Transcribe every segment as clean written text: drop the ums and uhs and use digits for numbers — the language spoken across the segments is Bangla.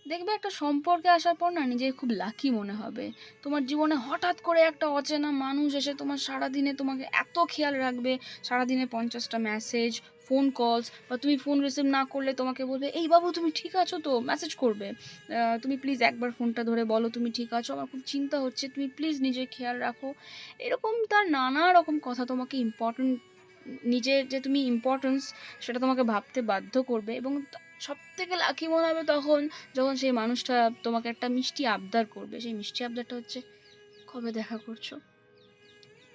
দেখবে একটা সম্পর্কে আসার পর না নিজেকে খুব লাকি মনে হবে। তোমার জীবনে হঠাৎ করে একটা অচেনা মানুষ এসে তোমার সারাদিনে তোমাকে এত খেয়াল রাখবে, সারাদিনে 50টা মেসেজ, ফোন কলস, বা তুমি ফোন রিসিভ না করলে তোমাকে বলবে, এই বাবু তুমি ঠিক আছো তো, মেসেজ করবে, তুমি প্লিজ একবার ফোনটা ধরে বলো তুমি ঠিক আছো, আমার খুব চিন্তা হচ্ছে, তুমি প্লিজ নিজের খেয়াল রাখো। এরকম তার নানা রকম কথা তোমাকে ইম্পর্টেন্ট, নিজের যে তুমি ইম্পর্টেন্স সেটা তোমাকে ভাবতে বাধ্য করবে। এবং সব থেকে লাকি মনে হবে তখন, যখন সেই মানুষটা তোমাকে একটা মিষ্টি আবদার করবে। সেই মিষ্টি আবদারটা হচ্ছে, কবে দেখা করছো।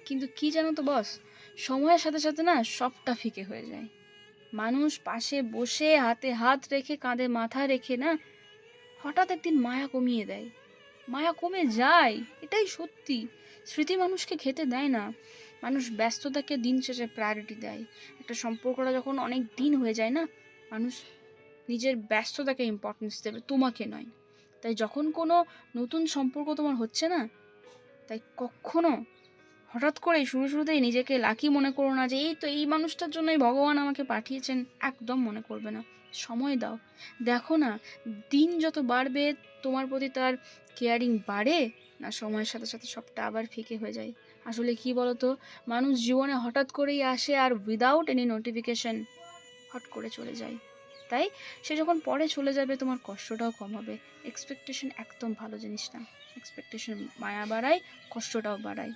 কিন্তু কি জানো তো বস, সময়ের সাথে সাথে না সবটা ফিকে হয়ে যায়। মানুষ পাশে বসে হাতে হাত রেখে কাঁধে মাথা রেখে না হঠাৎ একদিন মায়া কমিয়ে দেয়। মায়া কমে যায়, এটাই সত্যি। স্মৃতি মানুষকে খেতে দেয় না। মানুষ ব্যস্ততাকে দিন শেষে প্রায়োরিটি দেয়। একটা সম্পর্কটা যখন অনেক দিন হয়ে যায় না, মানুষ নিজের ব্যস্ততাকে ইম্পর্টেন্স দেবে, তোমাকে নয়। তাই যখন কোনো নতুন সম্পর্ক তোমার হচ্ছে না, তাই কখনো হঠাৎ করে শুরুতেই নিজেকে লাকি মনে করো না যে এই তো এই মানুষটার জন্যই ভগবান আমাকে পাঠিয়েছেন। একদম মনে করবে না। সময় দাও, দেখো না দিন যত বাড়বে তোমার প্রতি তার কেয়ারিং বাড়ে, না সময়ের সাথে সাথে সবটা আবার ফিকে হয়ে যায়। আসলে কি বলতো, মানুষ জীবনে হঠাৎ করেই আসে আর উইদাউট এনি নোটিফিকেশন হট করে চলে যায়। তাই সে যখন পরে চলে যাবে তোমার কষ্টটাও কম হবে। এক্সপেকটেশন একদম ভালো জিনিস না। এক্সপেকটেশন মায়া বাড়ায়, কষ্টটাও বাড়ায়।